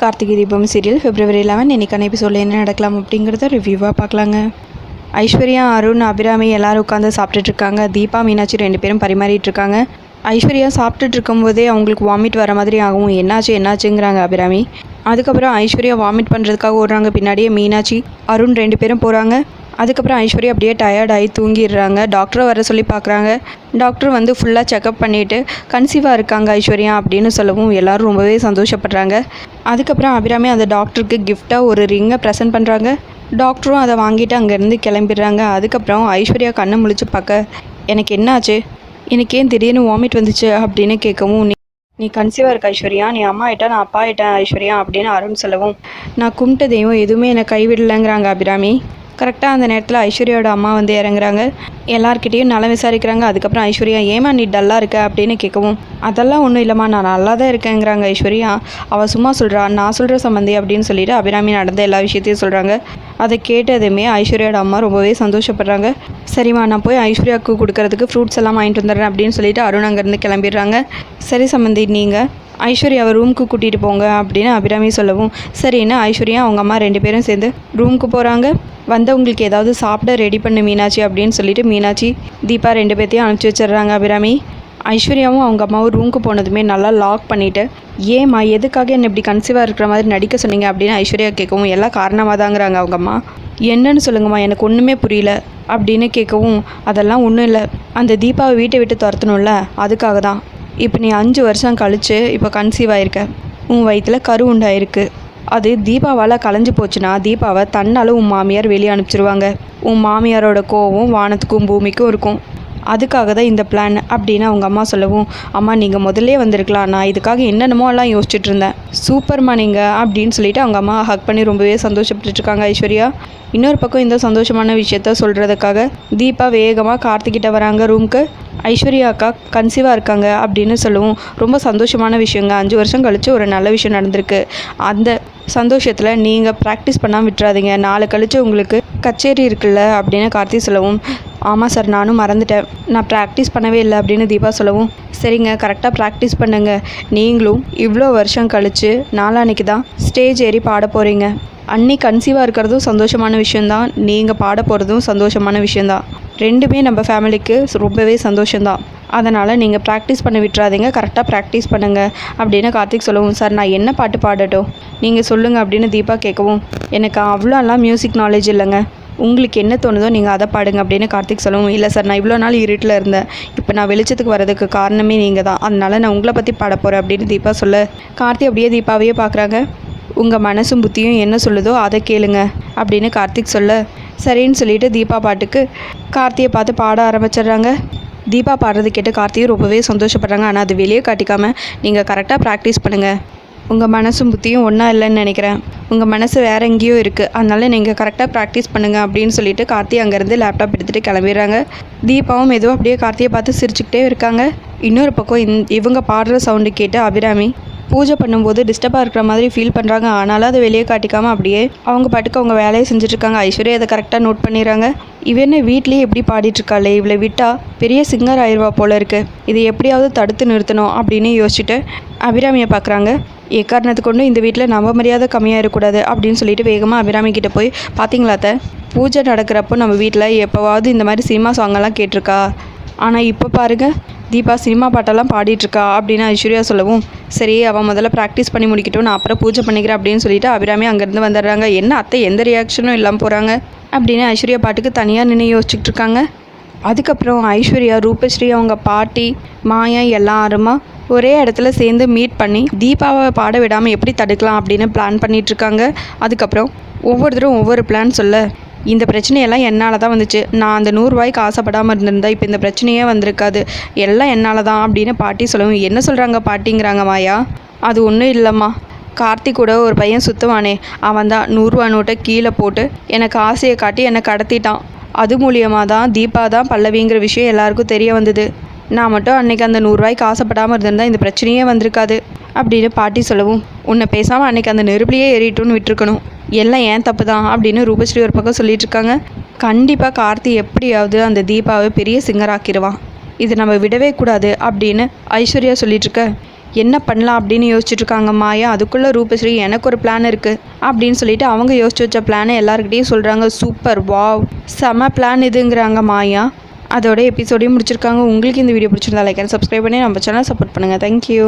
Karthigai Deepam serial February 11 இன்னைக்கான எபிசோடில் என்ன நடக்கலாம் அப்படிங்கிறத ரிவ்யூவாக பார்க்கலாங்க. ஐஸ்வர்யா, அருண், அபிராமி எல்லாரும் உட்காந்து சாப்பிட்டுட்டு இருக்காங்க. தீபா, மீனாட்சி 2 பேரும் பரிமாறிட்டு இருக்காங்க. ஐஸ்வர்யா சாப்பிட்டுட்டு இருக்கும்போதே அவங்களுக்கு வாமிட் வர மாதிரி ஆகும். என்னாச்சுங்கிறாங்க அபிராமி. அதுக்கப்புறம் ஐஸ்வர்யா வாமிட் பண்ணுறதுக்காக ஓடுறாங்க. பின்னாடியே மீனாட்சி, அருண் 2 பேரும் போகிறாங்க. அதுக்கப்புறம் ஐஸ்வர்யா அப்படியே டயர்டாகி தூங்கிடுறாங்க. டாக்டரை வர சொல்லி பார்க்குறாங்க. டாக்டர் வந்து ஃபுல்லாக செக்கப் பண்ணிவிட்டு கன்சீவாக இருக்காங்க ஐஸ்வர்யா அப்படின்னு சொல்லவும் எல்லோரும் ரொம்பவே சந்தோஷப்படுறாங்க. அதுக்கப்புறம் அபிராமி அந்த டாக்டருக்கு கிஃப்டாக ஒரு ரிங்கை ப்ரெசென்ட் பண்ணுறாங்க. டாக்டரும் அதை வாங்கிட்டு அங்கேருந்து கிளம்பிடுறாங்க. அதுக்கப்புறம் ஐஸ்வர்யா கண்ணை முழிச்சு பார்க்க, எனக்கு என்னாச்சு, எனக்கு ஏன் திடீர்னு வாமிட் வந்துச்சு அப்படின்னு கேட்கவும், நீ கன்சீவாக இருக்க ஐஸ்வர்யா, நீ அம்மா ஆகிட்டா நான் அப்பா ஆகிட்டேன் ஐஸ்வர்யா அப்படின்னு அருண் சொல்லவும், நான் கும்பிட்ட தெய்வம் எதுவுமே என்னை கைவிடலைங்கிறாங்க அபிராமி. கரெக்டாக அந்த நேரத்தில் ஐஸ்வர்யாவோட அம்மா வந்து இறங்குறாங்க. எல்லார்கிட்டையும் நலம் விசாரிக்கிறாங்க. அதுக்கப்புறம் ஐஸ்வர்யா, ஏமா நீ டல்லாக இருக்க அப்படின்னு கேட்கவும், அதெல்லாம் ஒன்றும் இல்லைம்மா, நான் நல்லா தான் இருக்கேங்கிறாங்க ஐஸ்வர்யா. அவள் சும்மா சொல்கிறா, நான் சொல்கிற சம்மந்தி அப்படின்னு சொல்லிட்டு அபிராமி நடந்த எல்லா விஷயத்தையும் சொல்கிறாங்க. அதை கேட்டதுமே ஐஸ்வர்யாவோட அம்மா ரொம்பவே சந்தோஷப்படுறாங்க. சரிம்மா, நான் போய் ஐஸ்வர்யாவுக்கு கொடுக்கறதுக்கு ஃப்ரூட்ஸ் எல்லாம் வாங்கிட்டு வந்துடுறேன் அப்படின்னு சொல்லிட்டு அருண் அங்கேருந்து கிளம்பிடுறாங்க. சரி சம்மந்தி, நீங்கள் ஐஸ்வர்யாவை ரூமுக்கு கூட்டிகிட்டு போங்க அப்படின்னு அபிராமி சொல்லவும், சரின்னு ஐஸ்வர்யா அவங்க அம்மா 2 பேரும் சேர்ந்து ரூமுக்கு போகிறாங்க. வந்தவங்களுக்கு ஏதாவது சாப்பிட ரெடி பண்ணு மீனாட்சி அப்படின்னு சொல்லிட்டு மீனாட்சி, தீபா 2 பேர்த்தையும் அனுப்பிச்சி வச்சிடுறாங்க அபிராமி. ஐஸ்வர்யாவும் அவங்க அம்மாவும் ரூமுக்கு போனதுமே நல்லா லாக் பண்ணிவிட்டு, ஏம்மா எதுக்காக என்னை இப்படி கன்சீவாக இருக்கிற மாதிரி நடிக்க சொன்னீங்க அப்படின்னு ஐஸ்வர்யா கேட்கவும், எல்லாம் காரணமாக தாங்கிறாங்க அவங்க அம்மா. என்னன்னு சொல்லுங்கம்மா, எனக்கு ஒன்றுமே புரியல அப்படின்னு கேட்கவும், அதெல்லாம் ஒன்றும் இல்லை, அந்த தீபாவை வீட்டை விட்டு துரத்தணும்ல, அதுக்காக தான். இப்போ நீ 5 வருஷம் கழித்து இப்போ கன்சீவ் ஆகிருக்க, உன் வயிற்றில் கரு உண்டாயிருக்கு. அது தீபாவால் கலைஞ்சி போச்சுன்னா தீபாவை தன்னால் உன் மாமியார் வெளியே அனுப்பிச்சிருவாங்க. உன் மாமியாரோட கோவம் வானத்துக்கும் பூமிக்கும் இருக்கும். அதுக்காக தான் இந்த பிளான் அப்படின்னு அவங்க அம்மா சொல்லவும், அம்மா நீங்கள் முதல்லே வந்திருக்கலாம், நான் இதுக்காக என்னென்னமோ எல்லாம் யோசிச்சுட்டு இருந்தேன், சூப்பர்மா நீங்கள் அப்படின்னு சொல்லிட்டு அவங்க அம்மா ஹக் பண்ணி ரொம்பவே சந்தோஷப்பட்டுருக்காங்க ஐஸ்வர்யா. இன்னொரு பக்கம் இந்த சந்தோஷமான விஷயத்த சொல்கிறதுக்காக தீபா வேகமாக கார்த்திகிட்ட வராங்க ரூமுக்கு. ஐஸ்வர்யா அக்கா கன்சீவாக இருக்காங்க அப்படின்னு சொல்லவும், ரொம்ப சந்தோஷமான விஷயங்க, 5 வருஷம் கழித்து ஒரு நல்ல விஷயம் நடந்திருக்கு. அந்த சந்தோஷத்தில் நீங்கள் ப்ராக்டிஸ் பண்ணாமல் விட்டுறாதீங்க, நாளை கழித்து உங்களுக்கு கச்சேரி இருக்குல்ல அப்படின்னு கார்த்தி சொல்லவும், ஆமாம் சார், நானும் மறந்துட்டேன், நான் ப்ராக்டிஸ் பண்ணவே இல்லை அப்படின்னு தீபா சொல்லவும், சரிங்க கரெக்டாக ப்ராக்டிஸ் பண்ணுங்கள், நீங்களும் இவ்வளோ வருஷம் கழித்து நாளான்னைக்கு தான் ஸ்டேஜ் ஏறி பாட போகிறீங்க. அன்னி கன்சீவாக இருக்கிறதும் சந்தோஷமான விஷயந்தான், நீங்கள் பாட போகிறதும் சந்தோஷமான விஷயந்தான், 2மே நம்ம ஃபேமிலிக்கு ரொம்பவே சந்தோஷந்தான். அதனால் நீங்கள் ப்ராக்டிஸ் பண்ண விட்டுறாதீங்க, கரெக்டாக ப்ராக்டிஸ் பண்ணுங்கள் அப்படின்னு கார்த்திக் சொல்லவும், சார் நான் என்ன பாட்டு பாடட்டும் நீங்கள் சொல்லுங்கள் அப்படின்னு தீபா கேட்கவும், எனக்கு அவ்வளோலாம் மியூசிக் நாலேஜ் இல்லைங்க, உங்களுக்கு என்ன தோணுதோ நீங்கள் அதை பாடுங்க அப்படின்னு கார்த்திக் சொல்லவும், இல்லை சார் நான் இவ்வளோ நாள் இருட்டில் இருந்தேன், இப்போ நான் வெளிச்சத்துக்கு வரதுக்கு காரணமே நீங்கள் தான், அதனால் நான் உங்களை பற்றி பாட போகிறேன் அப்படின்னு தீபா சொல்ல, கார்த்திக் அப்படியே தீபாவையே பார்க்குறாங்க. உங்கள் மனசும் புத்தியும் என்ன சொல்லுதோ அதை கேளுங்க அப்படின்னு கார்த்திக் சொல்ல, சரின்னு சொல்லிட்டு தீபா பாட்டுக்கு கார்த்தியை பார்த்து பாட ஆரம்பிச்சிடுறாங்க. தீபா பாடுறது கேட்டு கார்த்தியும் ரொம்பவே சந்தோஷப்படுறாங்க. ஆனால் அது வெளியே காட்டிக்காமல் நீங்கள் கரெக்டாக ப்ராக்டிஸ் பண்ணுங்கள், உங்கள் மனசும் புத்தியும் ஒன்றா இல்லைன்னு நினைக்கிறேன், உங்கள் மனசு வேறு எங்கேயோ இருக்குது, அதனால் நீங்கள் கரெக்டாக ப்ராக்டிஸ் பண்ணுங்கள் அப்படின்னு சொல்லிட்டு கார்த்தி அங்கேருந்து லேப்டாப் எடுத்துகிட்டு கிளம்பிடுறாங்க. தீபாவும் மெதுவாக அப்படியே கார்த்தியை பார்த்து சிரிச்சுக்கிட்டே இருக்காங்க. இன்னொரு பக்கம் இவங்க பாடுற சவுண்டு கேட்டு அபிராமி பூஜை பண்ணும்போது டிஸ்டர்பாக இருக்கிற மாதிரி ஃபீல் பண்ணுறாங்க. ஆனாலும் அதை வெளியே காட்டிக்காமல் அப்படியே அவங்க பாட்டுக்கு அவங்க வேலையை செஞ்சுட்ருக்காங்க. ஐஸ்வர்யா அதை கரெக்டாக நோட் பண்ணிடுறாங்க. இவன்னு வீட்லேயே எப்படி பாடிட்டுருக்காளே, இவளை விட்டால் பெரிய சிங்கர் ஆயிடுவா போல இருக்குது, இதை எப்படியாவது தடுத்து நிறுத்தணும் அப்படின்னு யோசிச்சுட்டு அபிராமியை பார்க்குறாங்க. எக்காரணத்துக்கு கொண்டு இந்த வீட்டில் நம்ம மரியாதை கம்மியாக இருக்கக்கூடாது அப்படின்னு சொல்லிட்டு வேகமாக அபிராமி கிட்டே போய், பார்த்தீங்களாத்த பூஜை நடக்கிறப்போ நம்ம வீட்டில் எப்போவாவது இந்த மாதிரி சினிமா சாங்கெல்லாம் கேட்டிருக்கா, ஆனால் இப்போ பாருங்கள் தீபா சினிமா பாட்டெல்லாம் பாடிட்டுருக்கா அப்படின்னு ஐஸ்வர்யா சொல்லவும், சரி அவன் முதல்ல ப்ராக்டிஸ் பண்ணி முடிக்கட்டும், நான் அப்புறம் பூஜை பண்ணிக்கிறேன் அப்படின்னு சொல்லிட்டு அபிராமி அங்கேருந்து வந்துடுறாங்க. என்ன அத்தை எந்த ரியாக்ஷனும் இல்லாமல் போகிறாங்க அப்படின்னு ஐஸ்வர்யா பாட்டுக்கு தனியாக நின்று யோசிச்சுட்டு இருக்காங்க. அதுக்கப்புறம் ஐஸ்வர்யா, ரூபஸ்ரீ, அவங்க பாட்டி, மாயா எல்லாருமா ஒரே இடத்துல சேர்ந்து மீட் பண்ணி தீபாவை பாட விடாமல் எப்படி தடுக்கலாம் அப்படின்னு பிளான் பண்ணிகிட்ருக்காங்க. அதுக்கப்புறம் ஒவ்வொருத்தரும் ஒவ்வொரு பிளான் சொல்ல, இந்த பிரச்சனையெல்லாம் என்னால் தான் வந்துச்சு, நான் அந்த 100 ரூபாய்க்கு ஆசைப்படாமல் இருந்திருந்தா இப்போ இந்த பிரச்சனையே வந்திருக்காது, எல்லாம் என்னால் தான் அப்படின்னு பாட்டி சொல்லவும், என்ன சொல்கிறாங்க பாட்டிங்கிறாங்க மாயா. அது ஒன்றும் இல்லைம்மா, கார்த்திக் கூட ஒரு பையன் சுற்றுவானே, அவன் தான் 100 ரூபா நோட்டை கீழே போட்டு எனக்கு ஆசையை காட்டி என்னை கடத்திட்டான், அது மூலியமாக தான் தீபா தான் பல்லவிங்கிற விஷயம் எல்லாருக்கும் தெரிய வந்தது, நான் மட்டும் அன்றைக்கி அந்த 100 ரூபாய்க்கு ஆசைப்படாமல் இருந்திருந்தால் இந்த பிரச்சனையே வந்திருக்காது அப்படின்னு பாட்டி சொல்லவும், உன்னை பேசாமல் அன்றைக்கி அந்த நெருப்புலையே ஏறிட்டுன்னு விட்டுருக்கணும், எல்லாம் ஏன் தப்பு தான் அப்படின்னு ரூபஸ்ரீ ஒரு பக்கம் சொல்லிட்டு இருக்காங்க. கண்டிப்பாக கார்த்தி எப்படியாவது அந்த தீபாவை பெரிய சிங்கர் ஆக்கிடுவான், இது நம்ம விடவே கூடாது அப்படின்னு ஐஸ்வர்யா சொல்லிட்டு இருக்க, என்ன பண்ணலாம் அப்படின்னு யோசிச்சுட்டு இருக்காங்க மாயா. அதுக்குள்ளே ரூபஸ்ரீ எனக்கு ஒரு பிளான் இருக்குது அப்படின்னு சொல்லிட்டு அவங்க யோசிச்சு வச்ச பிளானை எல்லாருக்கிட்டையும் சொல்கிறாங்க. சூப்பர், வாவ், செம பிளான் இதுங்கிறாங்க மாயா. அதோட எபிசோடையும் முடிச்சிருக்காங்க. உங்களுக்கு இந்த வீடியோ பிடிச்சிருந்தா லைக் அண்ட் சப்ஸ்கிரைப் பண்ணி நம்ம சேனல் சப்போர்ட் பண்ணுங்கள். தேங்க்யூ.